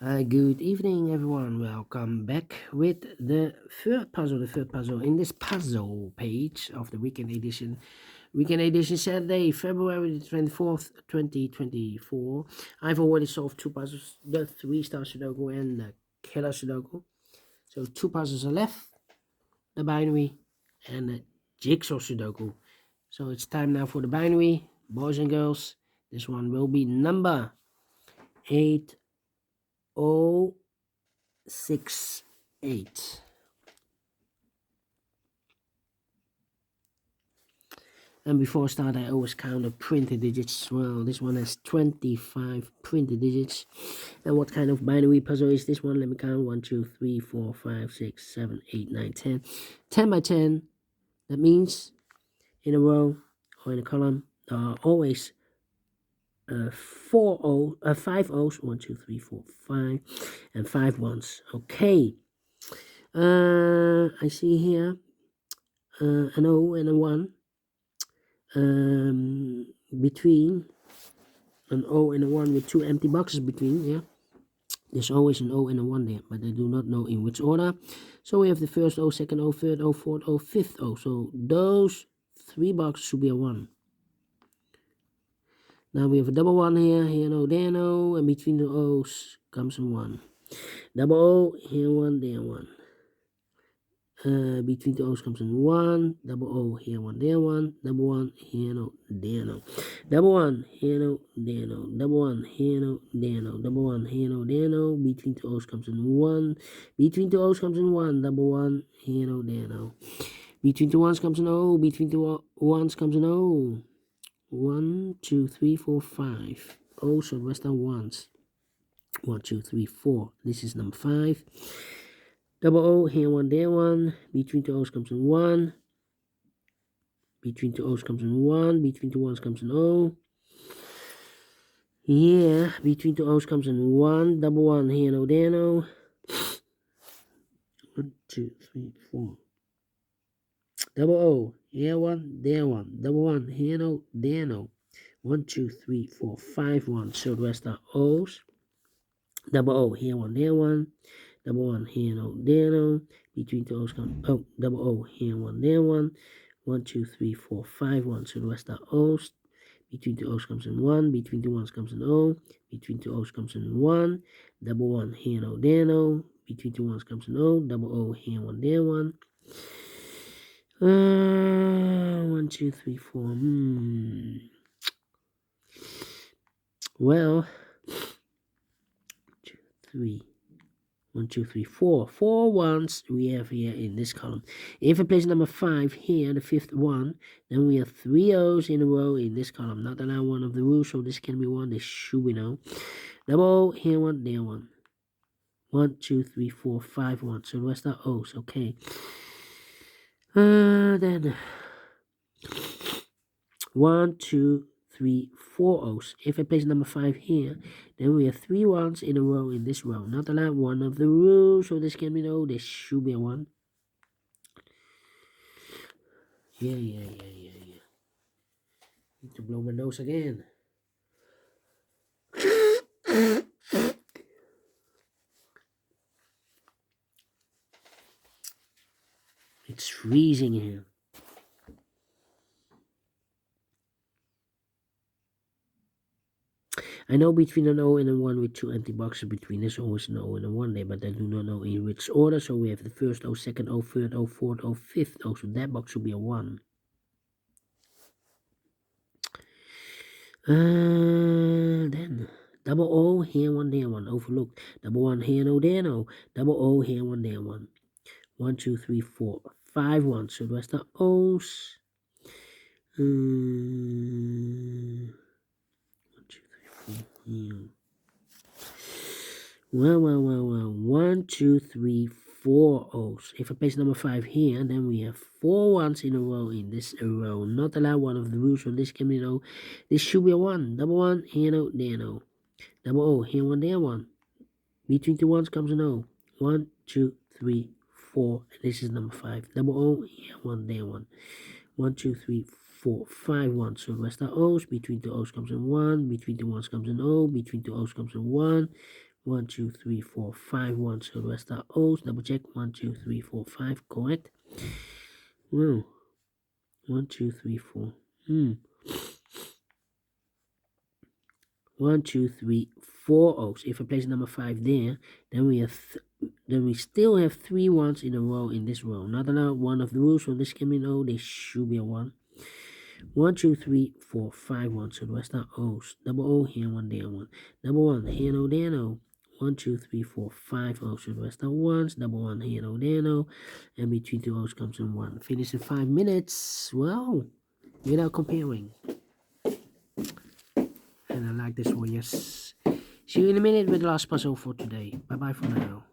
Good evening, everyone. Welcome back with the third puzzle. The third puzzle in this puzzle page of the weekend edition. Weekend edition Saturday, February the 24th, 2024. I've already solved two puzzles, the 3-star Sudoku and the killer Sudoku. So two puzzles are left, the binary and the jigsaw Sudoku. So it's time now for the binary, boys and girls. This one will be number 8068. And before I start, I always count the printed digits. Well, this one has 25 printed digits. And what kind of binary puzzle is this one? Let me count. 1, 2, 3, 4, 5, 6, 7, 8, 9, 10. 10 by 10. That means in a row or in a column, always 5 O's. 1, 2, 3, 4, 5. And 5 ones. Okay. I see here an O and a 1. Between an O and a 1 with 2 empty boxes between. Yeah, there's always an O and a 1 there, but I do not know in which order. So we have the first O, second O, third O, fourth O, fifth O. So those 3 boxes should be a 1. Now we have a double 1 here, no, there no, and between the O's comes a 1. Double O, here 1, there 1. Between the O's comes in 1, double O, here 1, there 1, double 1, here no, there no, double 1, here no, there no, double 1, here no, there no, double 1, here no, there no, between the O's comes in 1, between the O's comes in 1, double 1, here no, there no, between the ones comes an O, between the ones comes an O, 1, 2, 3, 4, 5, O, so the rest are ones, 1, 2, 3, 4, this is number 5. Double O, here 1, there 1. Between the O's comes in 1. Between the O's comes in 1. Between the ones comes in O. Yeah, between the O's comes in 1. Double 1, here no, there no. 1, 2, 3, 4. Double O, here 1, there 1. Double 1, here no, there no. 1, 2, 3, 4, 5 1. So the rest are O's. Double O, here 1, there 1. Double 1, here no, there no. Between the O's comes, double O, here 1, there 1. 1, 2, 3, 4, 5 1. So the rest are O's. Between the O's comes in 1. Between the ones comes in O. Between the O's comes in 1. Double 1, here no, there no. Between the ones comes in O. Double O, here 1, there 1. 1, 2, 3, 4. Well, 2, 3. 1, 2, 3, 4. 4 ones we have here in this column. If I place number 5 here, the fifth one, then we have 3 O's in a row in this column. Not allowed one of the rules, so this can be 1. This should be no. Double O, here 1, there 1. 1, 2, 3, 4, 5 1. So the rest are O's. Okay. Then 1, 2, 3, 4 O's. If I place number 5 here, then we have 3 ones in a row in this row. Not allowed one of the rules, so this can be no. This should be a 1. Yeah. Need to blow my nose again. It's freezing here. I know between an O and a 1 with 2 empty boxes between, there's always an O and a 1 there, but I do not know in which order. So we have the first O, second O, third O, fourth O, fifth O. So that box should be a 1. Then double O, here 1, there 1. Overlooked. Double 1, here no, there no. Double O, here 1, there 1. 1, 2, 3, 4, 5 1. So the rest are O's. 1, 2, 3, 4. Well. 1, 2, 3, 4 O's. If I place number 5 here, then we have 4 ones in a row in this row. Not allowed one of the rules, so this can be no. This should be a 1. Double 1, here no, there no. Double O, here 1, there 1. Between the ones comes an O. 1, 2, 3, 4. And this is number 5. Double O, here 1, there 1. 1, 2, 3, 4, 5 1. So the rest are O's. Between the O's comes in 1. Between the ones comes in O. Between the O's comes in 1. 1, 2, 3, 4, 5 ones. So the rest are O's. Double check. 1, 2, 3, 4, 5. Correct. Well, 1, 2, 3, 4. 1, 2, 3, 4 O's. If I place number 5 there, then we still have 3 ones in a row in this row. Not allowed. One of the rules, so this can be an O. There should be a 1. 1, 2, 3, 4, 5 ones. So the rest are O's. Double O here, 1 there, 1. Double 1 here, no, there, no. 1, 2, 3, 4, 5 O's. So the rest are ones. Double 1 here, no, there, no. And between 2 O's comes in 1. Finish in 5 minutes. Well, without comparing. And I like this one, yes. See you in a minute with the last puzzle for today. Bye bye for now.